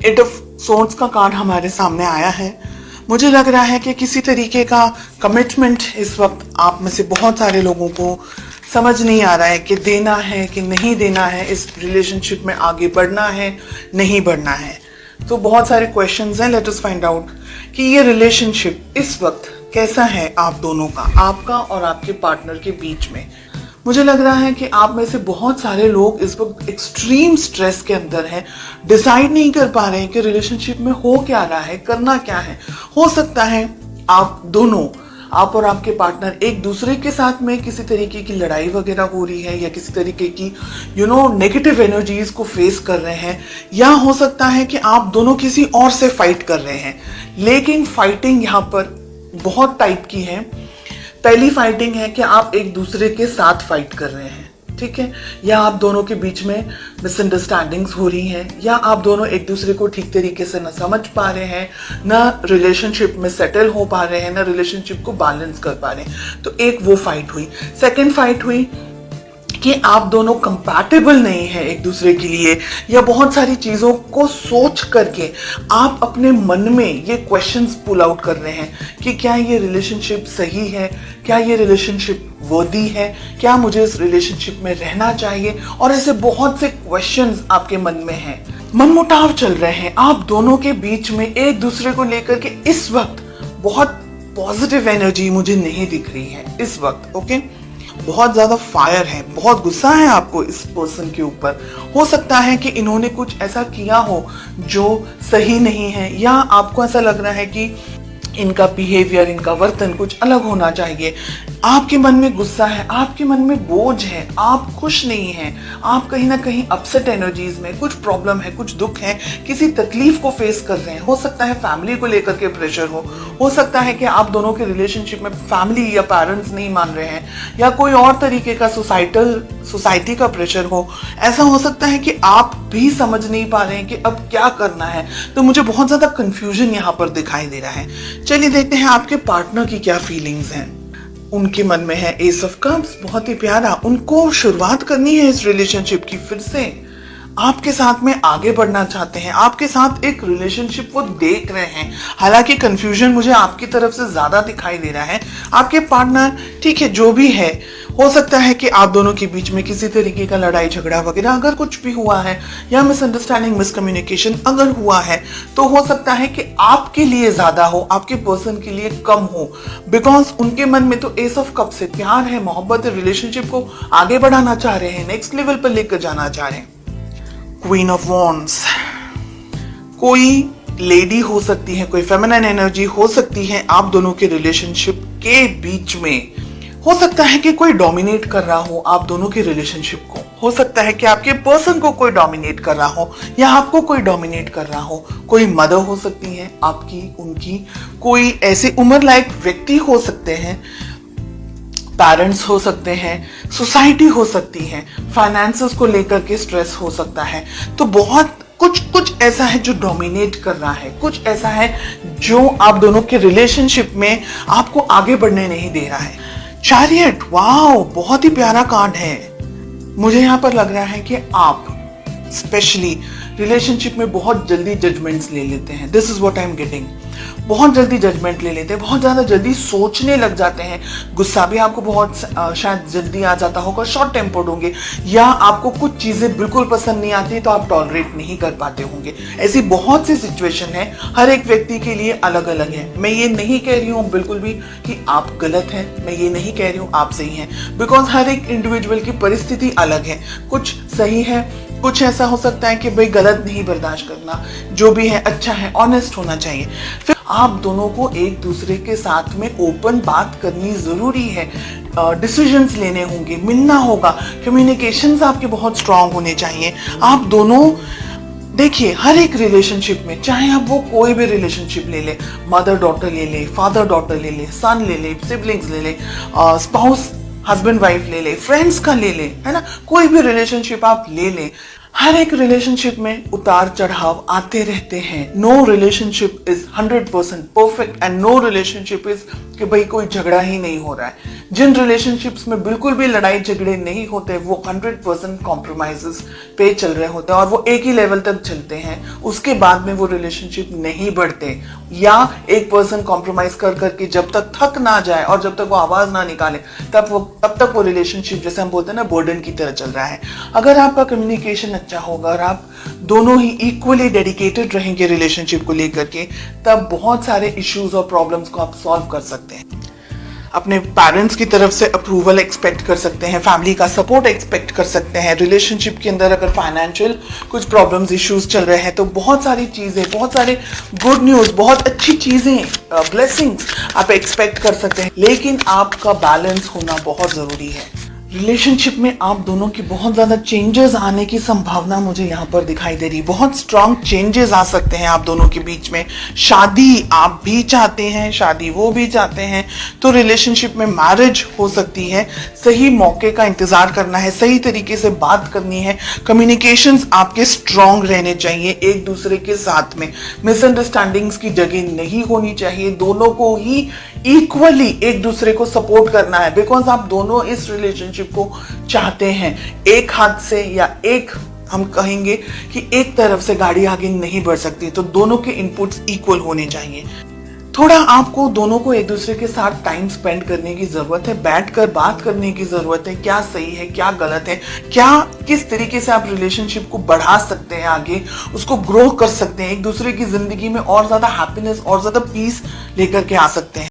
8 of swords का card हमारे सामने आया है। मुझे लग रहा है कि किसी तरीके का कमिटमेंट इस वक्त आप में से बहुत सारे लोगों को समझ नहीं आ रहा है कि देना है कि नहीं देना है, इस रिलेशनशिप में आगे बढ़ना है नहीं बढ़ना है। तो बहुत सारे क्वेश्चंस हैं। लेट अस फाइंड आउट कि ये रिलेशनशिप इस वक्त कैसा है आप दोनों का, आपका और आपके पार्टनर के बीच में। मुझे लग रहा है कि आप में से बहुत सारे लोग इस वक्त एक्सट्रीम स्ट्रेस के अंदर हैं, डिसाइड नहीं कर पा रहे हैं कि रिलेशनशिप में हो क्या रहा है, करना क्या है। हो सकता है आप दोनों, आप और आपके पार्टनर एक दूसरे के साथ में किसी तरीके की लड़ाई वगैरह हो रही है या किसी तरीके की नेगेटिव एनर्जीज को फेस कर रहे हैं, या हो सकता है कि आप दोनों किसी और से फाइट कर रहे हैं। लेकिन फाइटिंग यहाँ पर बहुत टाइप की है। पहली फाइटिंग है कि आप एक दूसरे के साथ फाइट कर रहे हैं, ठीक है, या आप दोनों के बीच में मिसअंडरस्टैंडिंग्स हो रही हैं, या आप दोनों एक दूसरे को ठीक तरीके से न समझ पा रहे हैं, ना रिलेशनशिप में सेटल हो पा रहे हैं, ना रिलेशनशिप को बैलेंस कर पा रहे हैं। तो एक वो फाइट हुई। सेकेंड फाइट हुई कि आप दोनों कंपैटिबल नहीं है एक दूसरे के लिए, या बहुत सारी चीजों को सोच करके आप अपने मन में ये क्वेश्चंस पुल आउट कर रहे हैं कि क्या ये रिलेशनशिप सही है, क्या ये रिलेशनशिप वर्दी है, क्या मुझे इस रिलेशनशिप में रहना चाहिए, और ऐसे बहुत से क्वेश्चंस आपके मन में हैं। मनमुटाव चल रहे हैं आप दोनों के बीच में एक दूसरे को लेकर के। इस वक्त बहुत पॉजिटिव एनर्जी मुझे नहीं दिख रही है इस वक्त। ओके, बहुत ज्यादा फायर है, बहुत गुस्सा है आपको इस पर्सन के ऊपर। हो सकता है कि इन्होंने कुछ ऐसा किया हो जो सही नहीं है, या आपको ऐसा लग रहा है कि इनका बिहेवियर, इनका वर्तन कुछ अलग होना चाहिए। आपके मन में गुस्सा है, आपके मन में बोझ है, आप खुश नहीं हैं, आप कहीं ना कहीं अपसेट एनर्जीज में, कुछ प्रॉब्लम है, कुछ दुख है, किसी तकलीफ को फेस कर रहे हैं। हो सकता है फैमिली को लेकर के प्रेशर हो सकता है कि आप दोनों के रिलेशनशिप में फैमिली या पेरेंट्स नहीं मान रहे हैं, या कोई और तरीके का सोसाइटी का प्रेशर हो। ऐसा हो सकता है कि आप भी समझ नहीं पा रहे हैं कि अब क्या करना है। तो मुझे बहुत ज्यादा कंफ्यूजन यहाँ पर दिखाई दे रहा है। चलिए देखते हैं आपके पार्टनर की क्या फीलिंग्स हैं। उनके मन में है एस ऑफ कप्स, बहुत ही प्यारा। उनको शुरुआत करनी है इस रिलेशनशिप की, फिर से आपके साथ में आगे बढ़ना चाहते हैं, आपके साथ एक रिलेशनशिप वो देख रहे हैं। हालांकि कंफ्यूजन मुझे आपकी तरफ से ज्यादा दिखाई दे रहा है। आपके पार्टनर, ठीक है, जो भी है, हो सकता है कि आप दोनों के बीच में किसी तरीके का लड़ाई झगड़ा वगैरह अगर कुछ भी हुआ है, या मिसअंडरस्टैंडिंग, मिसकम्युनिकेशन अगर हुआ है, तो हो सकता है कि आपके लिए ज्यादा हो, आपके पर्सन के लिए कम हो। बिकॉज उनके मन में तो एस ऑफ कप से प्यार है, मोहब्बत है, रिलेशनशिप को आगे बढ़ाना चाह रहे हैं, नेक्स्ट लेवल पर लेकर जाना चाह रहे हैं। क्वीन ऑफ वॉन्ड्स, कोई लेडी हो सकती है, कोई फेमिनिन एनर्जी हो सकती है आप दोनों के रिलेशनशिप के बीच में। हो सकता है कि कोई डोमिनेट कर रहा हो आप दोनों के रिलेशनशिप को। हो सकता है कि आपके पर्सन को कोई डोमिनेट कर रहा हो, या आपको कोई डोमिनेट कर रहा हो। कोई मदर हो सकती है आपकी, उनकी, कोई ऐसे उम्र लायक व्यक्ति हो सकते हैं, पेरेंट्स हो सकते हैं, सोसाइटी हो सकती है, फाइनेंसेस को लेकर के स्ट्रेस हो सकता है। तो बहुत कुछ ऐसा है जो डोमिनेट कर रहा है, कुछ ऐसा है जो आप दोनों के रिलेशनशिप में आपको आगे बढ़ने नहीं दे रहा है। चैरियट, वाओ, बहुत ही प्यारा कार्ड है। मुझे यहाँ पर लग रहा है कि आप स्पेशली रिलेशनशिप में बहुत जल्दी जजमेंट्स ले लेते हैं। This is what I am getting. बहुत जल्दी जजमेंट ले लेते हैं, बहुत ज्यादा जल्दी सोचने लग जाते हैं। गुस्सा भी आपको बहुत शायद जल्दी आ जाता होगा, शॉर्ट टेम्पर्ड होंगे, या आपको कुछ चीजें बिल्कुल पसंद नहीं आती तो आप टॉलरेट नहीं कर पाते होंगे। ऐसी बहुत सी सिचुएशन है, हर एक व्यक्ति के लिए अलग अलग है। मैं ये नहीं कह रही हूँ बिल्कुल भी कि आप गलत हैं, मैं ये नहीं कह रही हूँ आप सही हैं, बिकॉज हर एक इंडिविजुअल की परिस्थिति अलग है। कुछ सही है, कुछ ऐसा हो सकता है कि भाई गलत नहीं बर्दाश्त करना, जो भी है अच्छा है, ऑनेस्ट होना चाहिए। फिर आप दोनों को एक दूसरे के साथ में ओपन बात करनी जरूरी है, डिसीजंस लेने होंगे, मिलना होगा, कम्युनिकेशंस आपके बहुत स्ट्रांग होने चाहिए। आप दोनों देखिए, हर एक रिलेशनशिप में, चाहे आप वो कोई भी रिलेशनशिप ले ले, मदर डॉटर ले ले, फादर डॉटर ले ले, सन ले ले, सिबलिंग्स ले ले, स्पाउस हस्बैंड वाइफ ले ले, फ्रेंड्स का ले ले, है ना, कोई भी रिलेशनशिप आप ले ले, हर एक रिलेशनशिप में उतार चढ़ाव आते रहते हैं। No relationship is 100% perfect and no relationship is कि भाई कोई झगड़ा ही नहीं हो रहा है। जिन रिलेशनशिप्स में बिल्कुल भी लड़ाई झगड़े नहीं होते वो 100% कॉम्प्रोमाइजेस पे चल रहे होते हैं और वो एक ही लेवल तक चलते हैं, उसके बाद में वो रिलेशनशिप नहीं बढ़ते। या एक पर्सन कॉम्प्रोमाइज कर करके जब तक थक ना जाए और जब तक वो आवाज ना निकाले तब तक वो रिलेशनशिप, जैसे हम बोलते हैं ना, बर्डन की तरह चल रहा है। अगर आपका कम्युनिकेशन अच्छा होगा और आप दोनों ही इक्वली डेडिकेटेड रहेंगे रिलेशनशिप को लेकर के, तब बहुत सारे इश्यूज और प्रॉब्लम्स को आप सॉल्व कर सकते हैं। अपने पेरेंट्स की तरफ से अप्रूवल एक्सपेक्ट कर सकते हैं, फैमिली का सपोर्ट एक्सपेक्ट कर सकते हैं। रिलेशनशिप के अंदर अगर फाइनेंशियल कुछ प्रॉब्लम्स इश्यूज चल रहे हैं तो बहुत सारी चीजें, बहुत सारे गुड न्यूज, बहुत अच्छी चीजें, ब्लेसिंग्स आप एक्सपेक्ट कर सकते हैं। लेकिन आपका बैलेंस होना बहुत जरूरी है। रिलेशनशिप में आप दोनों की बहुत ज्यादा चेंजेस आने की संभावना मुझे यहाँ पर दिखाई दे रही। बहुत स्ट्रांग चेंजेस आ सकते हैं आप दोनों के बीच में। शादी आप भी चाहते हैं, शादी वो भी चाहते हैं, तो रिलेशनशिप में मैरिज हो सकती है। सही मौके का इंतजार करना है, सही तरीके से बात करनी है, कम्युनिकेशंस आपके स्ट्रांग रहने चाहिए एक दूसरे के साथ में। मिसअंडरस्टैंडिंग्स की जगह नहीं होनी चाहिए। दोनों को ही इक्वली एक दूसरे को सपोर्ट करना है, बिकॉज आप दोनों इस रिलेशनशिप को चाहते हैं। एक हाथ से या एक, हम कहेंगे कि एक तरफ से गाड़ी आगे नहीं बढ़ सकती, तो दोनों के इनपुट्स इक्वल होने चाहिए। थोड़ा आपको दोनों को एक दूसरे के साथ टाइम स्पेंड करने की जरूरत है, बैठकर बात करने की जरूरत है। क्या सही है, क्या गलत है, क्या किस तरीके से आप रिलेशनशिप को बढ़ा सकते हैं, आगे उसको ग्रो कर सकते हैं, एक दूसरे की जिंदगी में और ज्यादा हैप्पीनेस और ज्यादा पीस लेकर के आ सकते हैं।